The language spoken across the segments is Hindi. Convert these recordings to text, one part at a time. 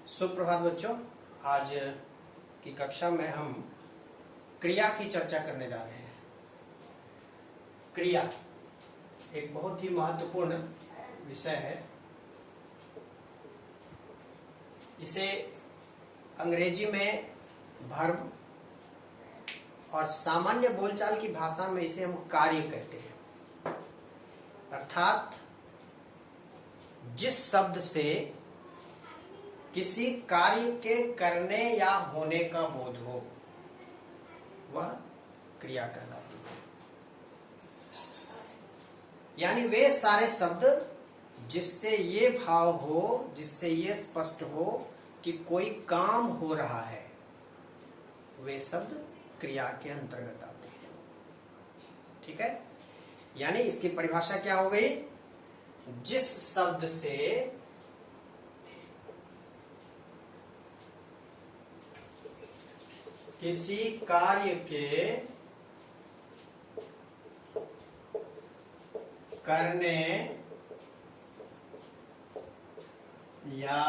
सुप्रभात बच्चों। आज की कक्षा में हम क्रिया की चर्चा करने जा रहे हैं। क्रिया एक बहुत ही महत्वपूर्ण विषय है। इसे अंग्रेजी में वर्ब और सामान्य बोलचाल की भाषा में इसे हम कार्य कहते हैं। अर्थात जिस शब्द से किसी कार्य के करने या होने का बोध हो वह क्रिया कहलाती है। यानी वे सारे शब्द जिससे ये भाव हो, जिससे ये स्पष्ट हो कि कोई काम हो रहा है, वे शब्द क्रिया के अंतर्गत आते हैं। ठीक है, यानी इसकी परिभाषा क्या हो गई? जिस शब्द से किसी कार्य के करने या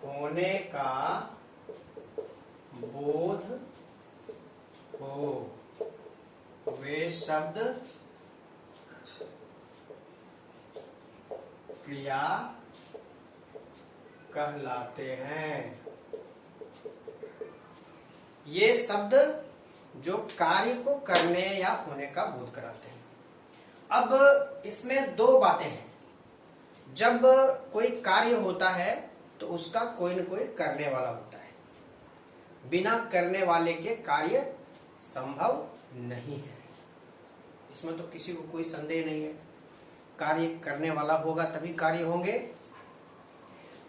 होने का बोध हो, वे शब्द क्रिया कहलाते हैं। ये शब्द जो कार्य को करने या होने का बोध कराते हैं। अब इसमें दो बातें हैं। जब कोई कार्य होता है तो उसका कोई न कोई करने वाला होता है। बिना करने वाले के कार्य संभव नहीं है। इसमें तो किसी को कोई संदेह नहीं है। कार्य करने वाला होगा तभी कार्य होंगे।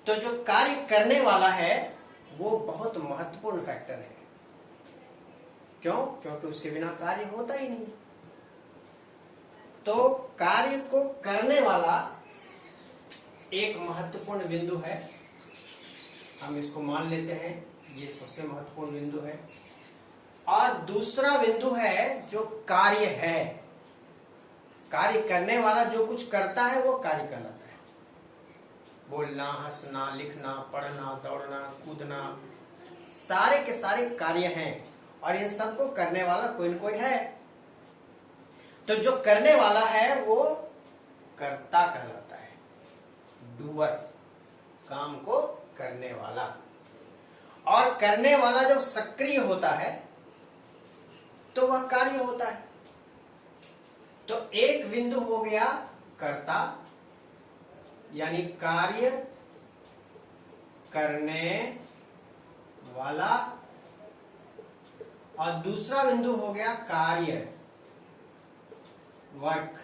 तो जो कार्य करने वाला है वो बहुत महत्वपूर्ण फैक्टर है। क्यों? क्योंकि उसके बिना कार्य होता ही नहीं। तो कार्य को करने वाला एक महत्वपूर्ण बिंदु है। हम इसको मान लेते हैं, ये सबसे महत्वपूर्ण बिंदु है। और दूसरा बिंदु है जो कार्य है। कार्य करने वाला जो कुछ करता है वो कार्य कहलाता है। बोलना, हंसना, लिखना, पढ़ना, दौड़ना, कूदना, सारे के सारे कार्य हैं और इन सबको करने वाला कोई न कोई है। तो जो करने वाला है वो कर्ता कहलाता है। डूअर, काम को करने वाला। और करने वाला जब सक्रिय होता है तो वह कार्य होता है। तो एक बिंदु हो गया कर्ता, यानी कार्य करने वाला, और दूसरा बिंदु हो गया कार्य, वर्क।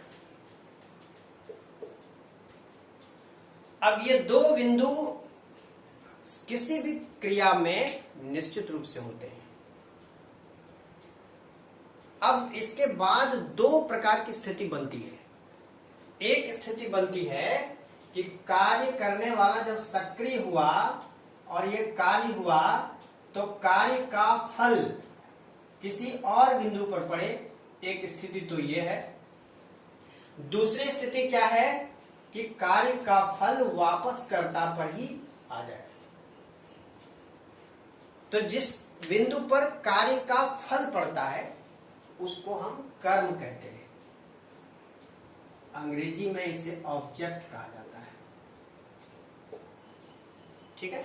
अब ये दो बिंदु किसी भी क्रिया में निश्चित रूप से होते हैं। अब इसके बाद दो प्रकार की स्थिति बनती है। एक स्थिति बनती है कि कार्य करने वाला जब सक्रिय हुआ और ये कार्य हुआ तो कार्य का फल किसी और बिंदु पर पड़े। एक स्थिति तो ये है। दूसरी स्थिति क्या है कि कार्य का फल वापस कर्ता पर ही आ जाए। तो जिस बिंदु पर कार्य का फल पड़ता है उसको हम कर्म कहते हैं। अंग्रेजी में इसे ऑब्जेक्ट कहा जाता है। ठीक है,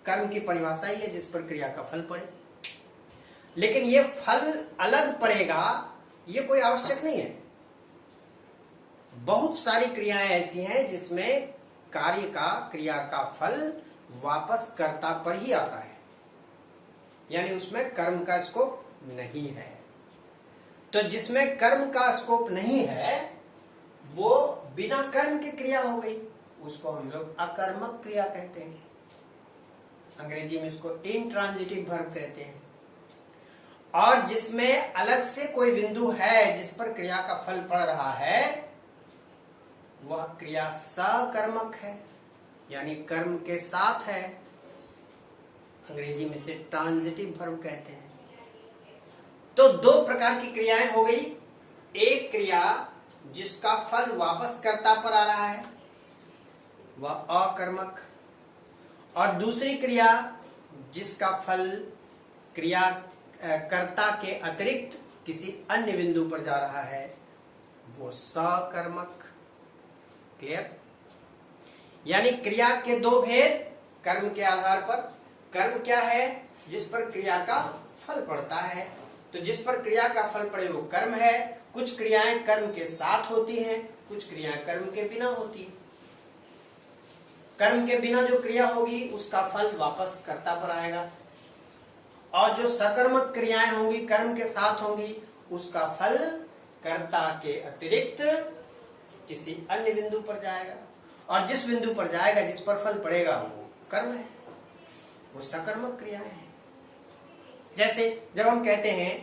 कर्म की परिभाषा ही है जिस पर क्रिया का फल पड़े। लेकिन ये फल अलग पड़ेगा ये कोई आवश्यक नहीं है। बहुत सारी क्रियाएं ऐसी हैं जिसमें क्रिया का फल वापस कर्ता पर ही आता है, यानी उसमें कर्म का स्कोप नहीं है। तो जिसमें कर्म का स्कोप नहीं है वो बिना कर्म की क्रिया हो गई, उसको हम लोग अकर्मक क्रिया कहते हैं। अंग्रेजी में इसको इंट्रांजिटिव वर्ब कहते हैं। और जिसमें अलग से कोई बिंदु है जिस पर क्रिया का फल पड़ रहा है वह क्रिया सकर्मक है, यानी कर्म के साथ है। अंग्रेजी में इसे ट्रांजिटिव वर्ब कहते हैं। तो दो प्रकार की क्रियाएं हो गई। एक क्रिया जिसका फल वापस कर्ता पर आ रहा है वह अकर्मक, और दूसरी क्रिया जिसका फल क्रिया कर्ता के अतिरिक्त किसी अन्य बिंदु पर जा रहा है वो सकर्मक। क्लियर? यानी क्रिया के दो भेद कर्म के आधार पर। कर्म क्या है? जिस पर क्रिया का फल पड़ता है। तो जिस पर क्रिया का फल पड़े वो कर्म है। कुछ क्रियाएं कर्म के साथ होती हैं, कुछ क्रियाएं कर्म के बिना होती है। कर्म के बिना जो क्रिया होगी उसका फल वापस कर्ता पर आएगा, और जो सकर्मक क्रियाएं होंगी कर्म के साथ होंगी उसका फल कर्ता के अतिरिक्त किसी अन्य बिंदु पर जाएगा, और जिस बिंदु पर जाएगा, जिस पर फल पड़ेगा वो कर्म है, वो सकर्मक क्रियाएं हैं। जैसे जब हम कहते हैं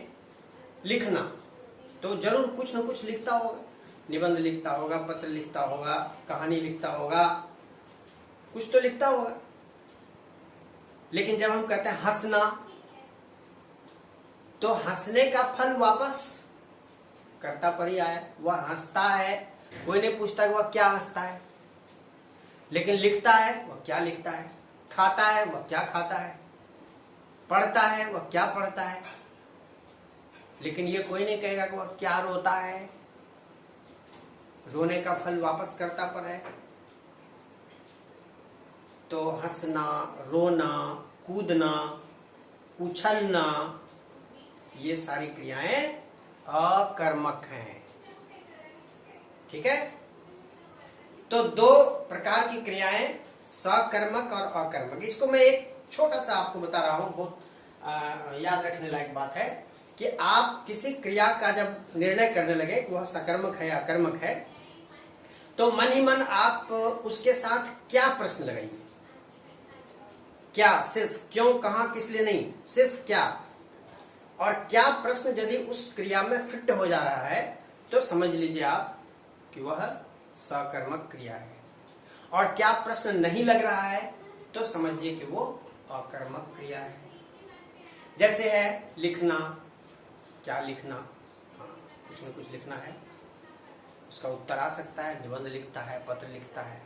लिखना, तो जरूर कुछ न कुछ लिखता होगा, निबंध लिखता होगा, पत्र लिखता होगा, कहानी लिखता होगा, कुछ तो लिखता होगा। लेकिन जब हम कहते हैं हंसना, तो हंसने का फल वापस कर्ता पर ही आया। वह हंसता है, कोई नहीं पूछता कि वह क्या हंसता है। लेकिन लिखता है, वह क्या लिखता है। खाता है, वह क्या खाता है। पढ़ता है, वह क्या पढ़ता है। लेकिन ये कोई नहीं कहेगा कि वह क्या रोता है। रोने का फल वापस कर्ता पर है। तो हंसना, रोना, कूदना, उछलना, ये सारी क्रियाएं अकर्मक हैं। ठीक है? तो दो प्रकार की क्रियाएं, सकर्मक और अकर्मक। इसको मैं एक छोटा सा आपको बता रहा हूं, बहुत याद रखने लायक बात है कि आप किसी क्रिया का जब निर्णय करने लगे वह सकर्मक है या अकर्मक है, तो मन ही मन आप उसके साथ क्या प्रश्न लगाइए। क्या, सिर्फ क्यों, कहां, किस लिए नहीं, सिर्फ क्या। और क्या प्रश्न यदि उस क्रिया में फिट हो जा रहा है तो समझ लीजिए आप कि वह सकर्मक क्रिया है, और क्या प्रश्न नहीं लग रहा है तो समझिए कि वो अकर्मक क्रिया है। जैसे है लिखना, क्या लिखना, हाँ, कुछ न कुछ लिखना है, उसका उत्तर आ सकता है, निबंध लिखता है, पत्र लिखता है।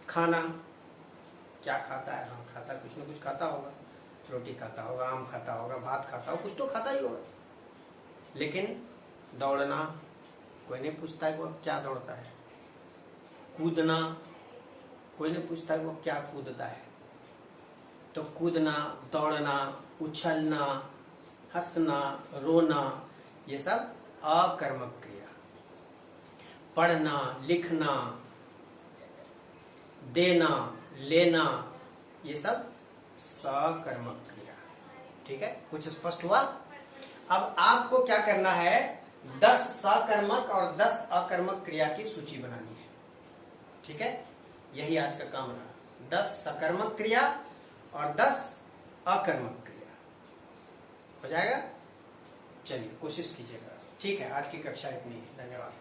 खाना, क्या खाता है, हाँ खाता, कुछ न कुछ खाता होगा, रोटी खाता होगा, आम खाता होगा, भात खाता होगा, कुछ तो खाता ही होगा। लेकिन दौड़ना, कोई नहीं पूछता है कि वो क्या दौड़ता है। कूदना, कोई नहीं पूछता है कि वो क्या कूदता है। तो कूदना, दौड़ना, उछलना, हंसना, रोना, ये सब अकर्मक क्रिया। पढ़ना, लिखना, देना, लेना, ये सब सकर्मक क्रिया। ठीक है? कुछ स्पष्ट हुआ? अब आपको क्या करना है, 10 सकर्मक और 10 अकर्मक क्रिया की सूची बनानी है। ठीक है? यही आज का काम रहा। 10 सकर्मक क्रिया और 10 अकर्मक क्रिया। हो जाएगा? चलिए कोशिश कीजिएगा। ठीक है, आज की कक्षा इतनी ही। धन्यवाद।